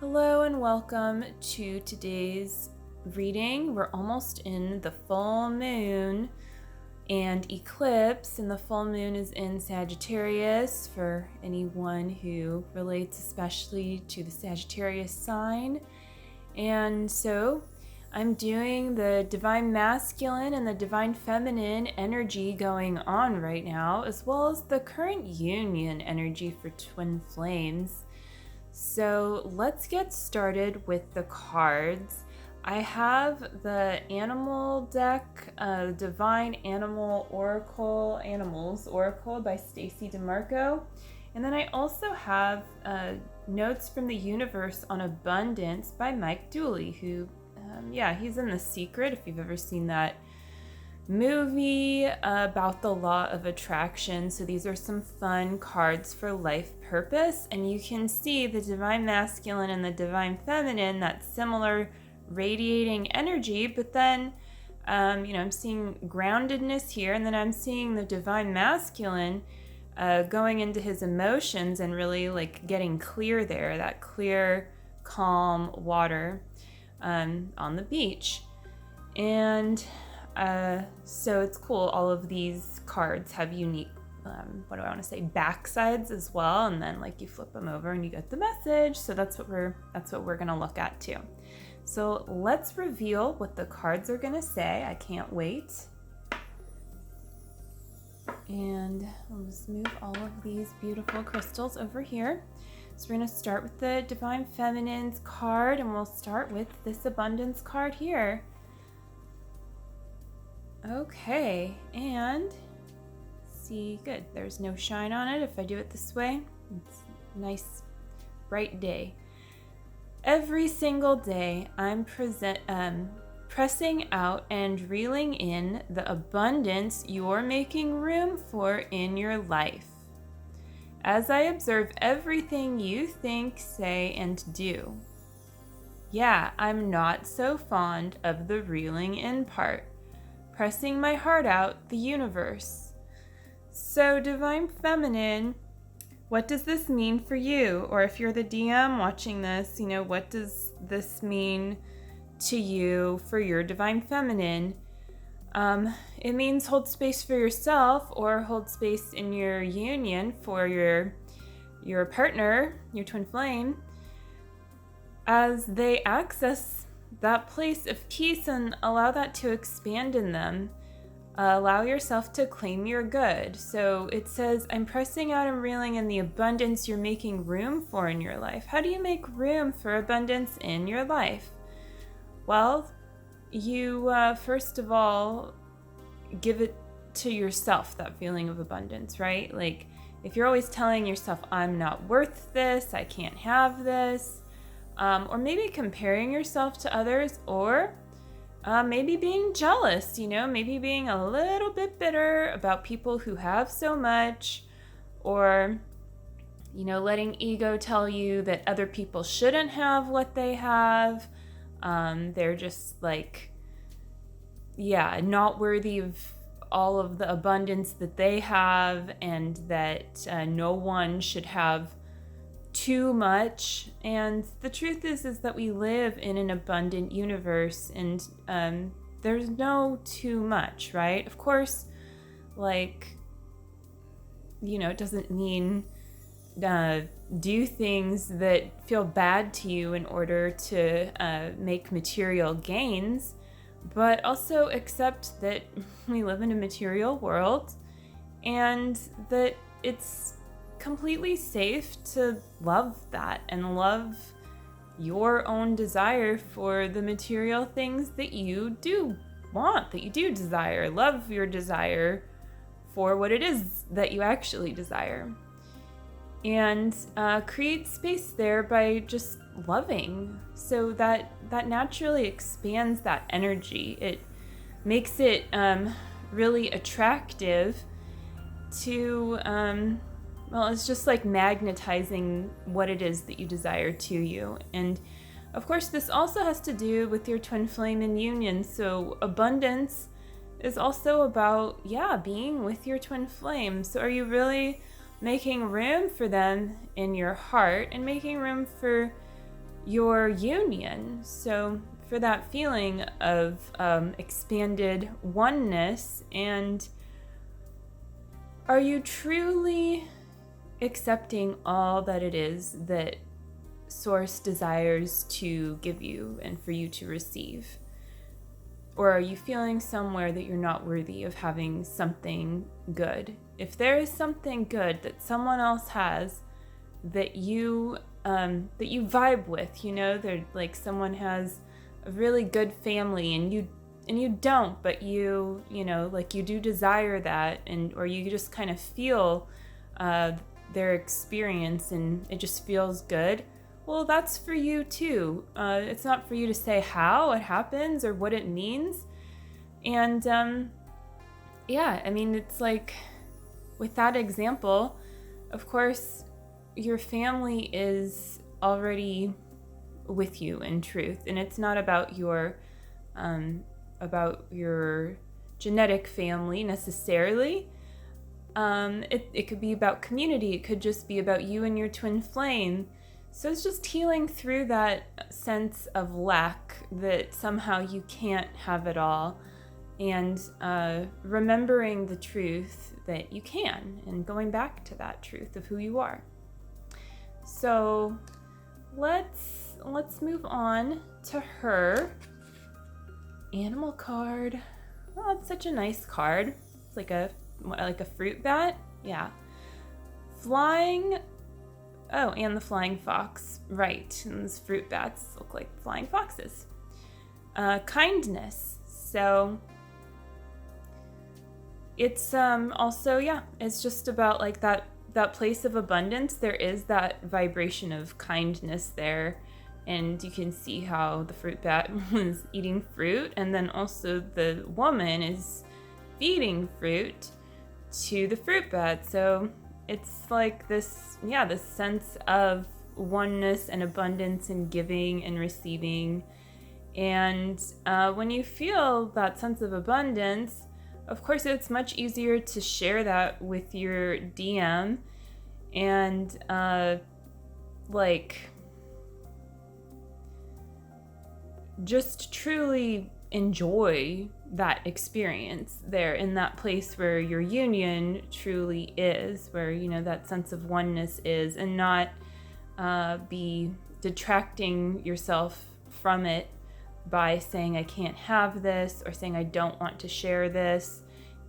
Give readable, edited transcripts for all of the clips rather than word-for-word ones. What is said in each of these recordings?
Hello and welcome to today's reading. We're almost in the full moon and eclipse, and the full moon is in Sagittarius for anyone who relates especially to the Sagittarius sign. And so I'm doing the divine masculine and the divine feminine energy going on right now, as well as the current union energy for twin flames. So let's get started with the cards. I have the animal deck, Divine Animal Oracle, Animals Oracle by Stacey Demarco. And then I also have Notes from the Universe on Abundance by Mike Dooley, who, he's in The Secret, if you've ever seen that movie about the law of attraction. So these are some fun cards for life purpose, and you can see the divine masculine and the divine feminine, that similar radiating energy, but then I'm seeing groundedness here, and then I'm seeing the divine masculine going into his emotions and really like getting clear there, that clear calm water on the beach. And so it's cool. All of these cards have unique, backsides as well. And then like you flip them over and you get the message. So that's what we're gonna look at too. So let's reveal what the cards are gonna say. I can't wait. And I'll just move all of these beautiful crystals over here. So we're gonna start with the Divine Feminine's card, and we'll start with this Abundance card here. Okay, and see, good. There's no shine on it if I do it this way. It's a nice, bright day. Every single day, I'm pressing out and reeling in the abundance you're making room for in your life. As I observe everything you think, say, and do. Yeah, I'm not so fond of the reeling in part. Pressing my heart out, the universe. So, Divine Feminine, what does this mean for you? Or if you're the DM watching this, what does this mean to you for your Divine Feminine? It means hold space for yourself, or hold space in your union for your partner, your twin flame, as they access that place of peace and allow that to expand in them. Allow yourself to claim your good. So it says, I'm pressing out and reeling in the abundance you're making room for in your life. How do you make room for abundance in your life? Well, you first of all give it to yourself, that feeling of abundance, right? Like if you're always telling yourself, I'm not worth this, I can't have this, or maybe comparing yourself to others, or maybe being jealous, maybe being a little bit bitter about people who have so much, or, letting ego tell you that other people shouldn't have what they have. They're just not worthy of all of the abundance that they have, and that no one should have too much. And the truth is that we live in an abundant universe, and there's no too much, right? Of course, it doesn't mean do things that feel bad to you in order to make material gains, but also accept that we live in a material world and that it's completely safe to love that and love your own desire for the material things that you do want, that you do desire. Love your desire for what it is that you actually desire. And create space there by just loving. So that naturally expands that energy. It makes it really attractive to it's just like magnetizing what it is that you desire to you. And of course, this also has to do with your twin flame in union. So abundance is also about, being with your twin flame. So are you really making room for them in your heart and making room for your union. So for that feeling of expanded oneness, and are you truly accepting all that it is that Source desires to give you and for you to receive? Or are you feeling somewhere that you're not worthy of having something good? If there is something good that someone else has that you vibe with, they're like someone has a really good family and you don't, but you do desire that, or you just kind of feel their experience and it just feels good. Well, that's for you too. It's not for you to say how it happens or what it means. And it's like with that example, of course, your family is already with you in truth, and it's not about your genetic family necessarily. It could be about community. It could just be about you and your twin flame. So it's just healing through that sense of lack, that somehow you can't have it all, and remembering the truth that you can, and going back to that truth of who you are. So let's move on to her animal card. Oh, it's such a nice card. It's like a fruit bat. Yeah. Flying. Oh, and the flying fox. Right. And those fruit bats look like flying foxes. Kindness. So it's also, it's just about like that place of abundance. There is that vibration of kindness there. And you can see how the fruit bat was eating fruit, and then also the woman is feeding fruit to the fruit bat. So it's like this sense of oneness and abundance and giving and receiving. And when you feel that sense of abundance, of course, it's much easier to share that with your DM and just truly enjoy that experience there in that place where your union truly is, where that sense of oneness is, and not be detracting yourself from it by saying I can't have this, or saying I don't want to share this.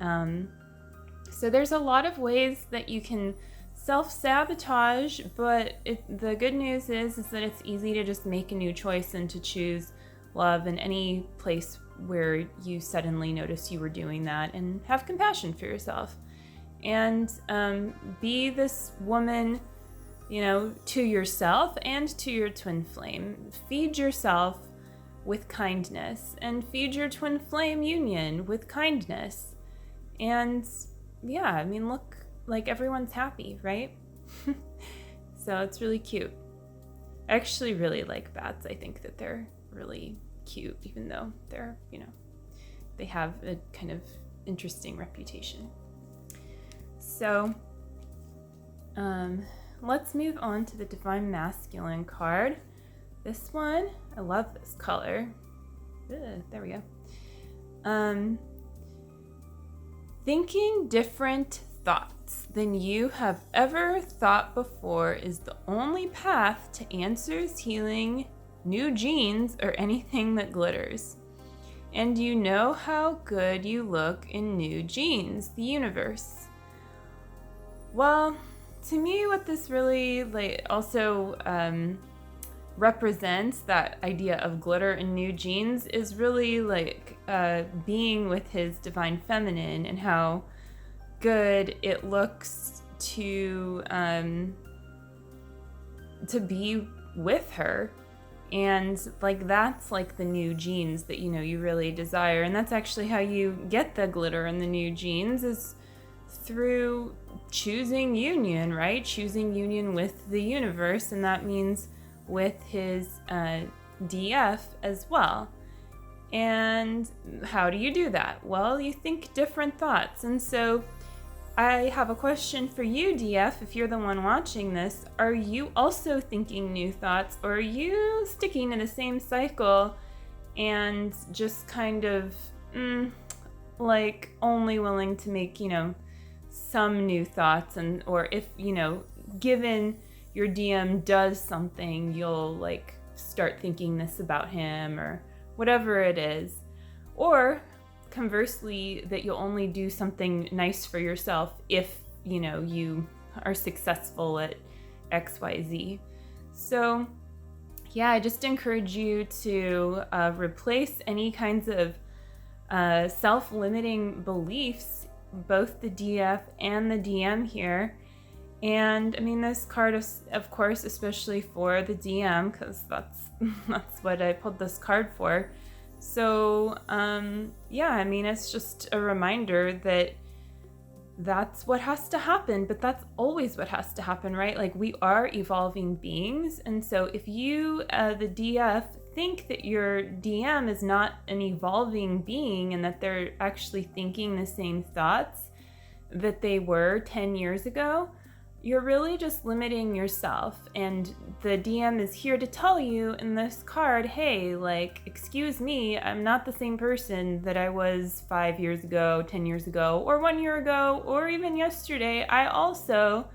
So there's a lot of ways that you can self-sabotage, but the good news is that it's easy to just make a new choice and to choose love in any place where you suddenly notice you were doing that, and have compassion for yourself, and be this woman, to yourself and to your twin flame. Feed yourself with kindness, and feed your twin flame union with kindness. And look, like everyone's happy, right? So it's really cute. I actually really like bats. I think that they're really cute, even though they're, they have a kind of interesting reputation. So let's move on to the Divine Masculine card. This one, I love this color. There we go. Thinking different thoughts than you have ever thought before is the only path to answers, healing, new genes, or anything that glitters. And you know how good you look in new genes, the universe. Well, to me, what this really also represents, that idea of glitter in new genes, is really being with his divine feminine, and how good it looks to be with her. And that's the new genes that you really desire. And that's actually how you get the glitter in the new genes, is through choosing union, right? Choosing union with the universe, and that means with his DF as well. And how do you do that? Well, you think different thoughts. And so I have a question for you, DF, if you're the one watching this. Are you also thinking new thoughts, or are you sticking in the same cycle and just kind of like only willing to make, some new thoughts, and or if, given your DM does something, you'll like start thinking this about him or whatever it is? Or conversely, that you'll only do something nice for yourself if, you are successful at XYZ. So yeah, I just encourage you to replace any kinds of self-limiting beliefs, both the DF and the DM here. And I mean, this card is, of course, especially for the DM, because that's what I pulled this card for. So yeah, I mean, it's just a reminder that that's what has to happen, but that's always what has to happen, right? Like, we are evolving beings. And so if you, the DF, think that your DM is not an evolving being and that they're actually thinking the same thoughts that they were 10 years ago, you're really just limiting yourself. And the DM is here to tell you in this card, hey, like, excuse me, I'm not the same person that I was 5 years ago, 10 years ago, or 1 year ago, or even yesterday. I also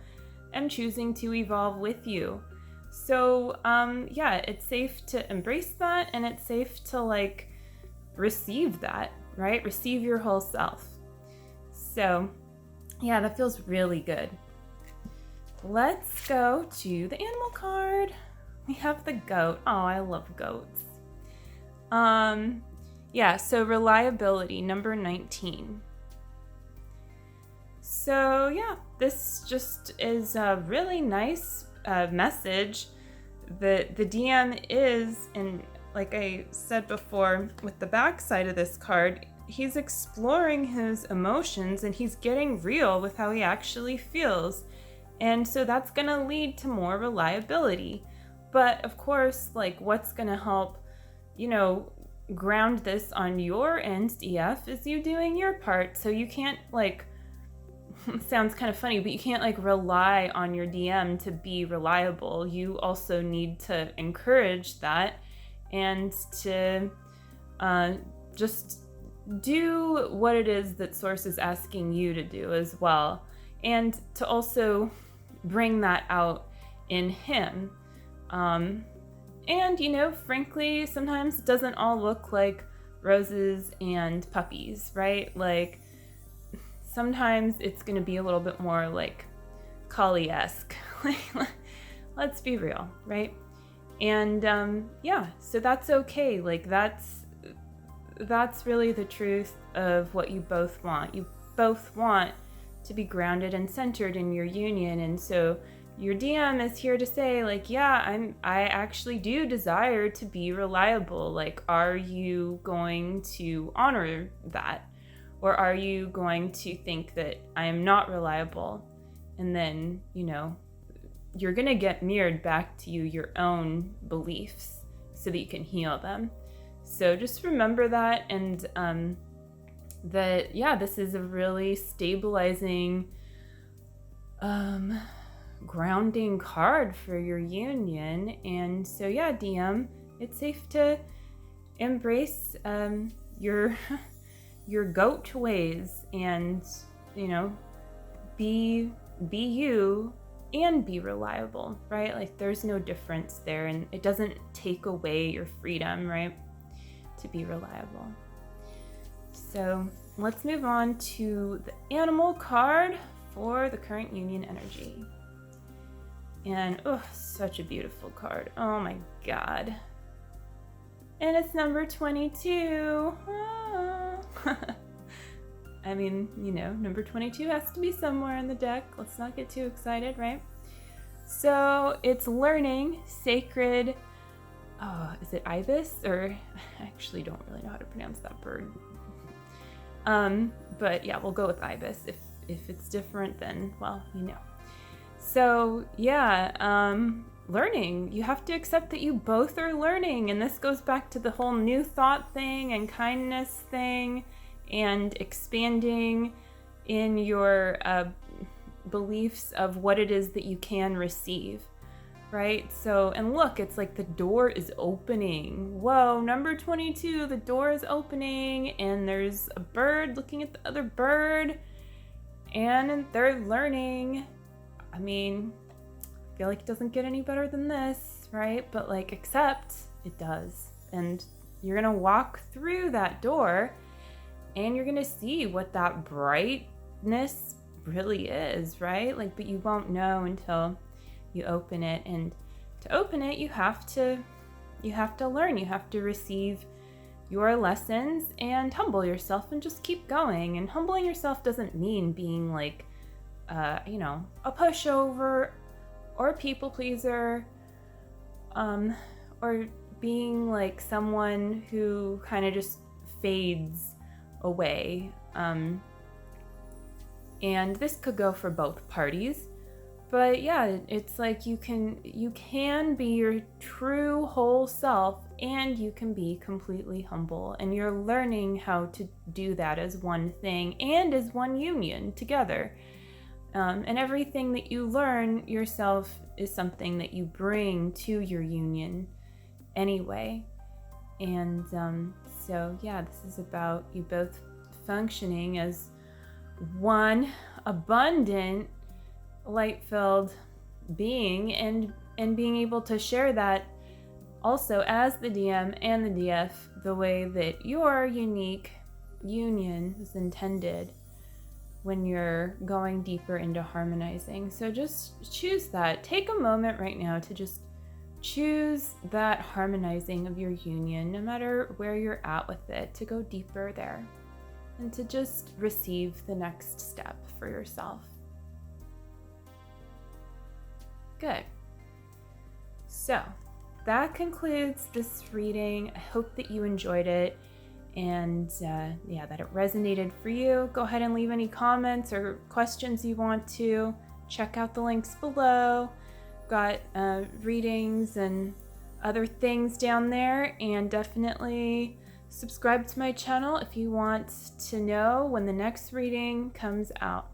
am choosing to evolve with you. So yeah, it's safe to embrace that, and it's safe to like receive that, right? Receive your whole self. So yeah, that feels really good. Let's go to the animal card. We have the goat. Oh, I love goats. Yeah, so reliability, number 19. So yeah, this just is a really nice message that the DM is, and like I said before with the back side of this card, he's exploring his emotions and he's getting real with how he actually feels. And so that's going to lead to more reliability. But of course, like, what's going to help, ground this on your end, DF, is you doing your part. So you can't, like, sounds kind of funny, but you can't, like, rely on your DM to be reliable. You also need to encourage that and to just do what it is that Source is asking you to do as well. And to also bring that out in him. And, frankly, sometimes it doesn't all look like roses and puppies, right? Like, sometimes it's going to be a little bit more like Kali-esque. Let's be real, right? And yeah, so that's okay. Like, that's really the truth of what you both want. You both want to be grounded and centered in your union. And so your DM is here to say, like, yeah, I actually do desire to be reliable. Like, are you going to honor that? Or are you going to think that I am not reliable? And then, you're going to get mirrored back to you your own beliefs so that you can heal them. So just remember that, and that, yeah, this is a really stabilizing, grounding card for your union. And so, yeah, DM, it's safe to embrace your goat ways and, be you and be reliable, right? Like, there's no difference there, and it doesn't take away your freedom, right, to be reliable. So let's move on to the animal card for the current union energy. And such a beautiful card. Oh my God. And it's number 22. Ah. I mean, number 22 has to be somewhere in the deck. Let's not get too excited, right? So it's learning sacred. Oh, is it ibis? Or I actually don't really know how to pronounce that bird. But yeah, we'll go with ibis. If it's different, then, well, So yeah, learning. You have to accept that you both are learning. And this goes back to the whole new thought thing and kindness thing and expanding in your beliefs of what it is that you can receive, right? So, and look, it's like the door is opening. Whoa, number 22, the door is opening, and there's a bird looking at the other bird, and they're learning. I mean, I feel like it doesn't get any better than this, right? But like, except it does. And you're gonna walk through that door and you're gonna see what that brightness really is, right? Like, but you won't know until you open it. And to open it, you have to learn, you have to receive your lessons and humble yourself and just keep going. And humbling yourself doesn't mean being like, a pushover or a people pleaser, or being like someone who kind of just fades away. And this could go for both parties. But yeah, it's like you can be your true whole self, and you can be completely humble. And you're learning how to do that as one thing and as one union together. And everything that you learn yourself is something that you bring to your union anyway. And so yeah, this is about you both functioning as one abundant, light-filled being, and being able to share that also as the DM and the DF the way that your unique union was intended when you're going deeper into harmonizing. So just choose that. Take a moment right now to just choose that harmonizing of your union, no matter where you're at with it, to go deeper there and to just receive the next step for yourself. Good. So that concludes this reading. I hope that you enjoyed it, and that it resonated for you. Go ahead and leave any comments or questions you want to. Check out the links below. Got readings and other things down there, and definitely subscribe to my channel if you want to know when the next reading comes out.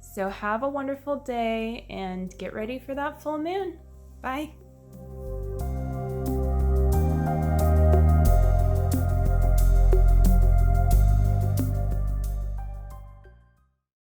So have a wonderful day and get ready for that full moon. Bye.